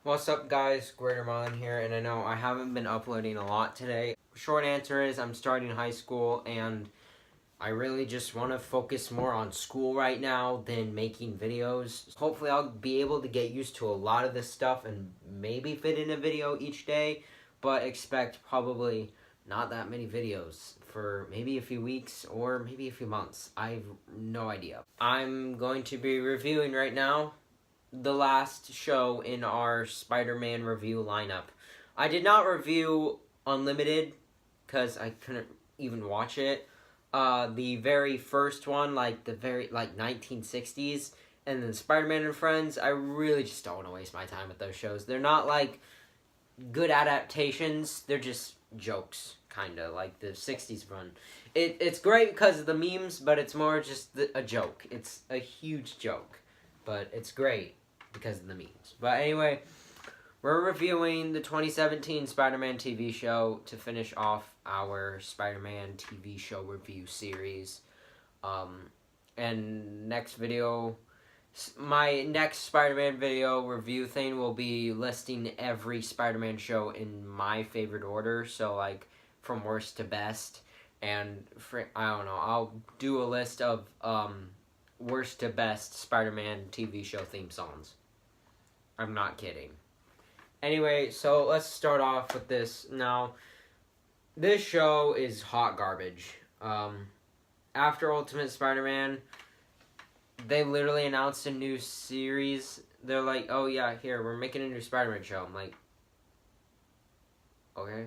What's up, guys? Greatermon here, and I know I haven't been uploading a lot today. Short answer is I'm starting high school, and I really just want to focus more on school right now than making videos. Hopefully I'll be able to get used to a lot of this stuff and maybe fit in a video each day, but expect probably not that many videos for maybe a few weeks or maybe a few months. I have no idea. I'm going to be reviewing right now the last show in our Spider-Man review lineup. I did not review Unlimited because I couldn't even watch it. The very first one, like 1960s, and then Spider-Man and Friends. I really just don't want to waste my time with those shows. They're not like good adaptations. They're just jokes, kind of like the 60s run. It's great because of the memes, but it's more just a joke. It's a huge joke, but it's great because of the memes. But anyway, we're reviewing the 2017 Spider-Man TV show to finish off our Spider-Man TV show review series. And next video, my next Spider-Man video review thing will be listing every Spider-Man show in my favorite order. So like from worst to best. And I don't know, I'll do a list of worst to best Spider-Man TV show theme songs. I'm not kidding. Anyway, so let's start off with this. Now, this show is hot garbage. After Ultimate Spider-Man, they literally announced a new series. They're like, oh yeah, here, we're making a new Spider-Man show. I'm like, okay.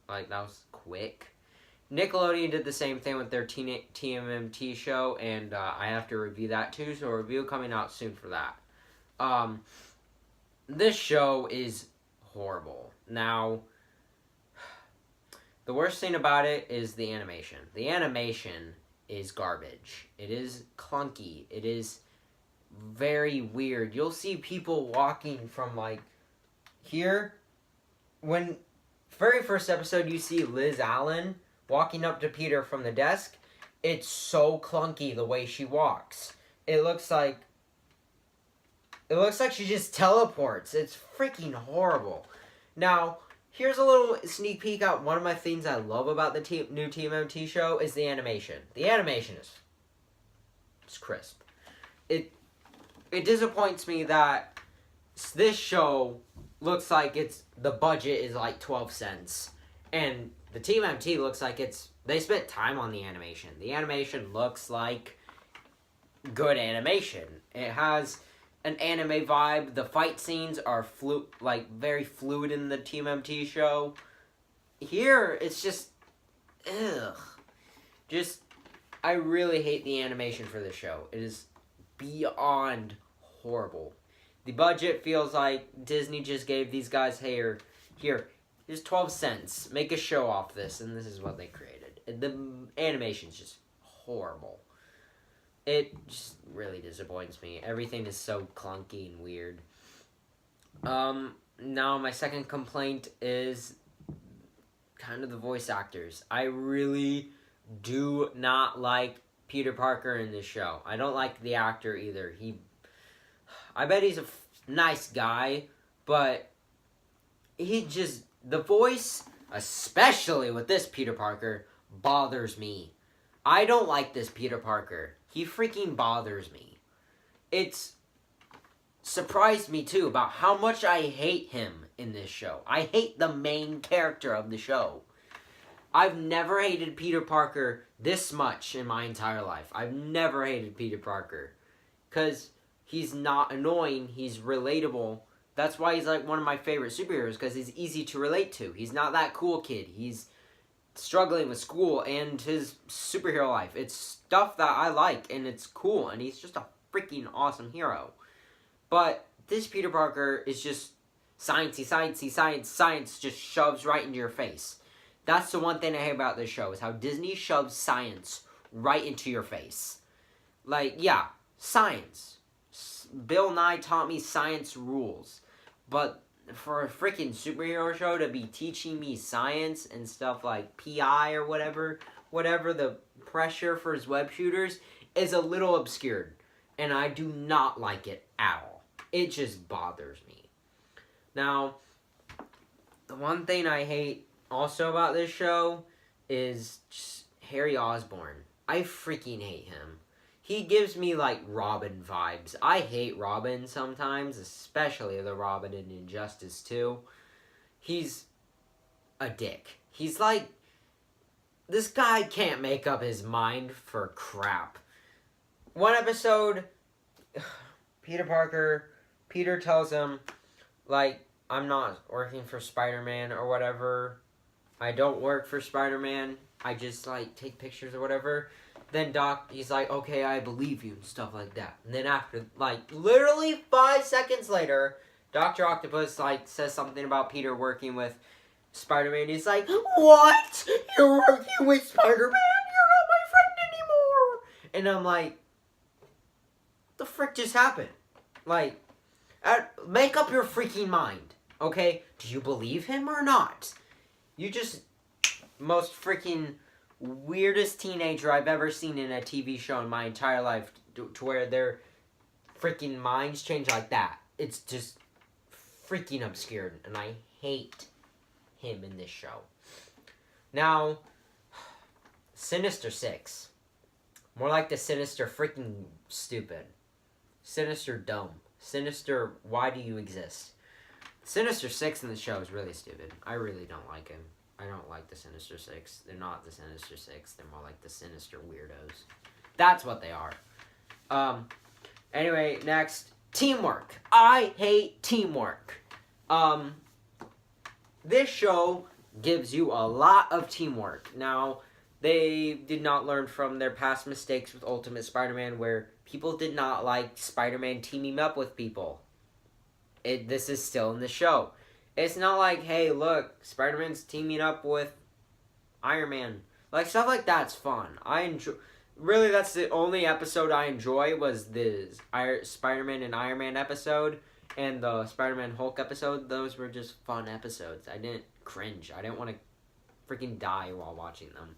Like, that was quick. Nickelodeon did the same thing with their TMNT show, and I have to review that too, so a review coming out soon for that. This show is horrible. Now, the worst thing about it is the animation. The animation is garbage. It is clunky. It is very weird. You'll see people walking from, like, here. When very first episode you see Liz Allen walking up to Peter from the desk, it's so clunky the way she walks. It looks like she just teleports. It's freaking horrible. Now, here's a little sneak peek at one of my things I love about the new TMNT show is the animation. The animation is crisp. It disappoints me that this show looks like the budget is like 12 cents. And the TMNT looks like they spent time on the animation. The animation looks like good animation. It has an anime vibe. The fight scenes are very fluid in the TMNT show. Here, it's just, ugh. I really hate the animation for this show. It is beyond horrible. The budget feels like Disney just gave these guys, here's 12 cents. Make a show off this, and this is what they created. The animation's just horrible. It just really disappoints me. Everything is so clunky and weird. Now my second complaint is kind of the voice actors. I really do not like Peter Parker in this show. I don't like the actor either. I bet he's a nice guy, but the voice, especially with this Peter Parker, bothers me. I don't like this Peter Parker. He freaking bothers me. It's surprised me, too, about how much I hate him in this show. I hate the main character of the show. I've never hated Peter Parker this much in my entire life. I've never hated Peter Parker. Because he's not annoying. He's relatable. That's why he's like one of my favorite superheroes. Because he's easy to relate to. He's not that cool kid. He's struggling with school and his superhero life. It's stuff that I like, and it's cool, and he's just a freaking awesome hero. But this Peter Parker is just science just shoves right into your face. That's the one thing I hate about this show, is how Disney shoves science right into your face. Like, yeah, science. Bill Nye taught me science rules. But for a freaking superhero show to be teaching me science and stuff like PI or whatever the pressure for his web shooters is a little obscured. And I do not like it at all. It just bothers me. Now, the one thing I hate also about this show is just Harry Osborn. I freaking hate him. He gives me, like, Robin vibes. I hate Robin sometimes, especially the Robin in Injustice 2. He's a dick. He's like, this guy can't make up his mind for crap. One episode, Peter tells him, like, I'm not working for Spider-Man or whatever. I don't work for Spider-Man. I just, like, take pictures or whatever. Then he's like, okay, I believe you, and stuff like that. And then after, like, literally 5 seconds later, Dr. Octopus, like, says something about Peter working with Spider-Man. He's like, what? You're working with Spider-Man? You're not my friend anymore. And I'm like, the frick just happened? Like, make up your freaking mind, okay? Do you believe him or not? You just, most freaking weirdest teenager I've ever seen in a TV show in my entire life, to where their freaking minds change like that. It's just freaking obscure, and I hate him in this show. Now, Sinister Six. More like the Sinister freaking stupid. Sinister dumb. Sinister, why do you exist? Sinister Six in the show is really stupid. I really don't like him. I don't like the Sinister Six. They're not the Sinister Six. They're more like the Sinister Weirdos. That's what they are. Anyway, next. Teamwork. I hate teamwork. This show gives you a lot of teamwork. Now, they did not learn from their past mistakes with Ultimate Spider-Man, where people did not like Spider-Man teaming up with people. This is still in the show. It's not like, hey, look, Spider-Man's teaming up with Iron Man. Like, stuff like that's fun. I enjoy. Really, that's the only episode I enjoy was the Spider-Man and Iron Man episode and the Spider-Man Hulk episode. Those were just fun episodes. I didn't cringe. I didn't want to freaking die while watching them.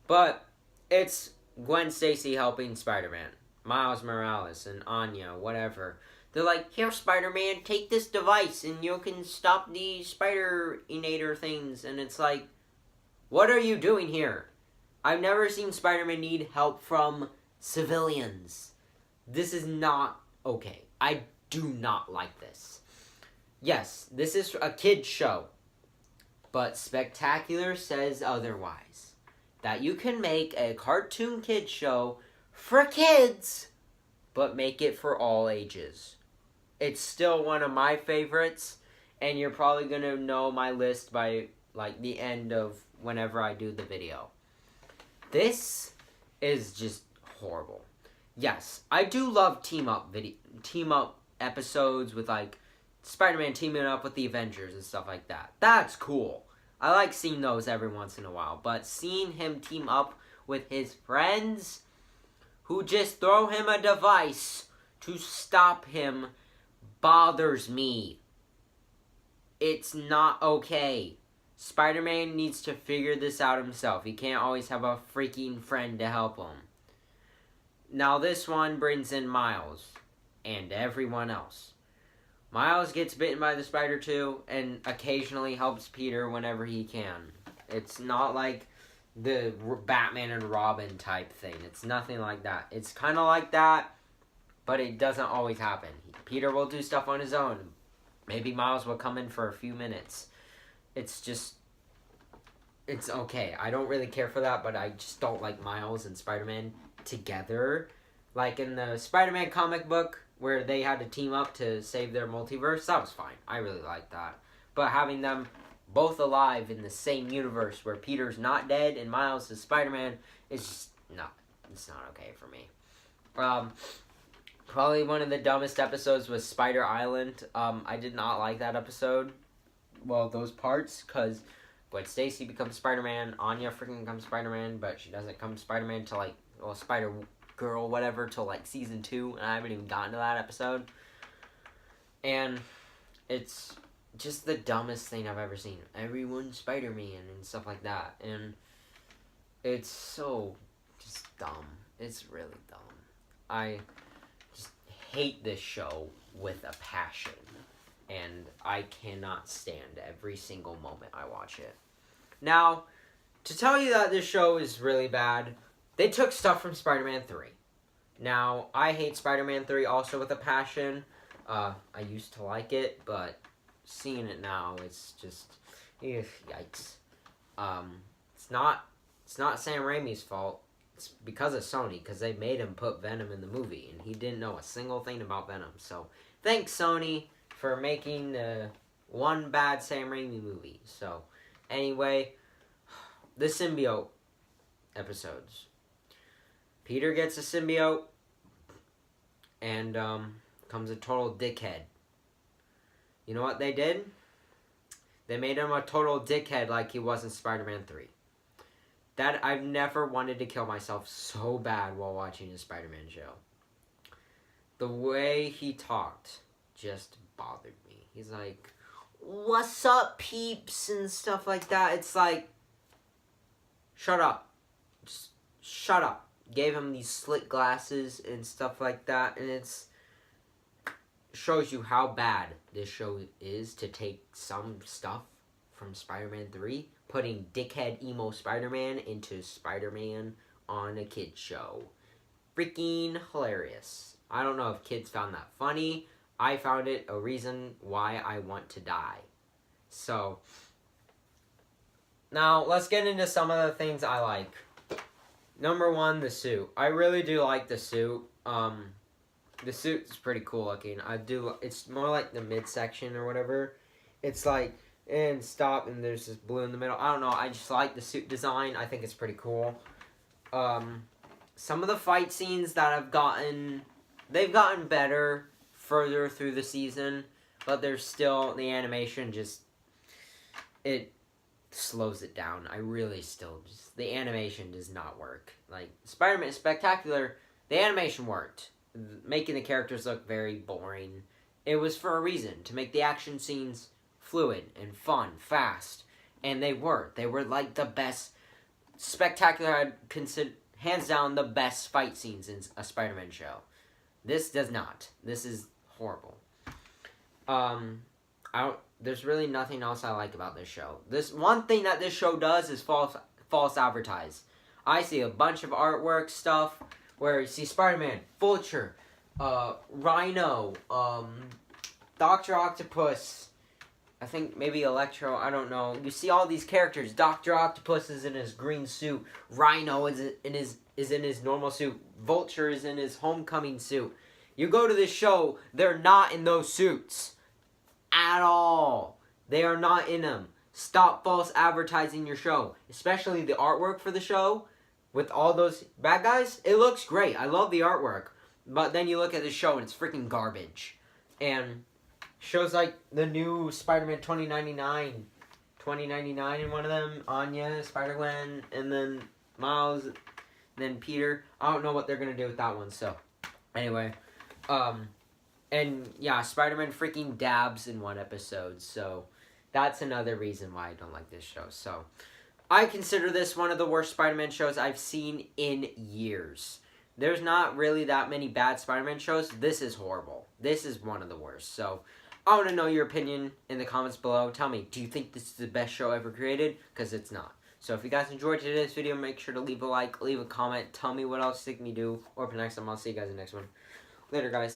But it's Gwen Stacy helping Spider-Man, Miles Morales, and Anya, whatever. They're like, here, Spider-Man, take this device, and you can stop the Spider-Inator things. And it's like, what are you doing here? I've never seen Spider-Man need help from civilians. This is not okay. I do not like this. Yes, this is a kid's show. But Spectacular says otherwise. That you can make a cartoon kid show for kids, but make it for all ages. It's still one of my favorites, and you're probably going to know my list by, like, the end of whenever I do the video. This is just horrible. Yes, I do love team up episodes with, like, Spider-Man teaming up with the Avengers and stuff like that. That's cool. I like seeing those every once in a while, but seeing him team up with his friends who just throw him a device to stop him bothers me. It's not okay. Spider-Man needs to figure this out himself. He can't always have a freaking friend to help him. Now this one brings in Miles and everyone else. Miles gets bitten by the spider too, and occasionally helps Peter whenever he can. It's not like the Batman and Robin type thing. It's nothing like that. It's kind of like that, but it doesn't always happen. Peter will do stuff on his own. Maybe Miles will come in for a few minutes. It's just, it's okay. I don't really care for that, but I just don't like Miles and Spider-Man together. Like in the Spider-Man comic book, where they had to team up to save their multiverse, that was fine. I really liked that. But having them both alive in the same universe where Peter's not dead and Miles is Spider-Man is just not, it's not okay for me. Probably one of the dumbest episodes was Spider Island. I did not like that episode. Well, those parts, because Gwen Stacy becomes Spider-Man, Anya freaking becomes Spider-Man, but she doesn't become Spider-Man till, like, well, Spider-Girl, whatever, till, like, season 2, and I haven't even gotten to that episode. And it's just the dumbest thing I've ever seen. Everyone's Spider-Man and stuff like that, and it's so just dumb. It's really dumb. I just hate this show with a passion, and I cannot stand every single moment I watch it. Now, to tell you that this show is really bad, they took stuff from Spider-Man 3. Now, I hate Spider-Man 3 also with a passion. I used to like it, but seeing it now, it's just, yikes. It's not Sam Raimi's fault. It's because of Sony, because they made him put Venom in the movie, and he didn't know a single thing about Venom. So, thanks, Sony, for making one bad Sam Raimi movie. So, anyway, the symbiote episodes. Peter gets a symbiote, and becomes a total dickhead. You know what they did? They made him a total dickhead like he was in Spider-Man 3. That I've never wanted to kill myself so bad while watching a Spider-Man show. The way he talked just bothered me. He's like, "What's up, peeps?" and stuff like that. It's like, shut up. Just shut up. Gave him these slick glasses and stuff like that, and it's shows you how bad this show is to take some stuff from Spider-Man 3, putting dickhead emo Spider-Man into Spider-Man on a kid's show. Freaking hilarious. I don't know if kids found that funny. I found it a reason why I want to die. So, now let's get into some of the things I like. Number one, the suit. I really do like the suit. The suit is pretty cool looking. It's more like the midsection or whatever. It's like, and stop, and there's this blue in the middle. I don't know, I just like the suit design. I think it's pretty cool. Some of the fight scenes that they've gotten better further through the season, but there's still, the animation it slows it down. The animation does not work. Like, Spider-Man Spectacular, the animation worked, making the characters look very boring. It was for a reason, to make the action scenes fluid and fun, fast, and they were like the best. Spectacular, I'd consider hands down the best fight scenes in a Spider-Man show. This does not. This is horrible. There's really nothing else I like about this show. This one thing that this show does is false advertise. I see a bunch of artwork stuff where you see Spider-Man, Vulture, Rhino, Dr. Octopus, I think maybe Electro, I don't know. You see all these characters. Dr. Octopus is in his green suit. Rhino is in his normal suit. Vulture is in his homecoming suit. You go to this show, they're not in those suits. At all. They are not in them. Stop false advertising your show. Especially the artwork for the show. With all those bad guys. It looks great. I love the artwork. But then you look at the show and it's freaking garbage. And shows like the new Spider-Man 2099 in one of them. Anya, Spider-Gwen, and then Miles, then Peter. I don't know what they're going to do with that one. So, anyway. And yeah, Spider-Man freaking dabs in one episode, so that's another reason why I don't like this show. So, I consider this one of the worst Spider-Man shows I've seen in years. There's not really that many bad Spider-Man shows. This is horrible. This is one of the worst. So, I want to know your opinion in the comments below. Tell me, do you think this is the best show ever created? Because it's not. So, if you guys enjoyed today's video, make sure to leave a like, leave a comment, tell me what else you think me do, or up next time, I'll see you guys in the next one. Later, guys.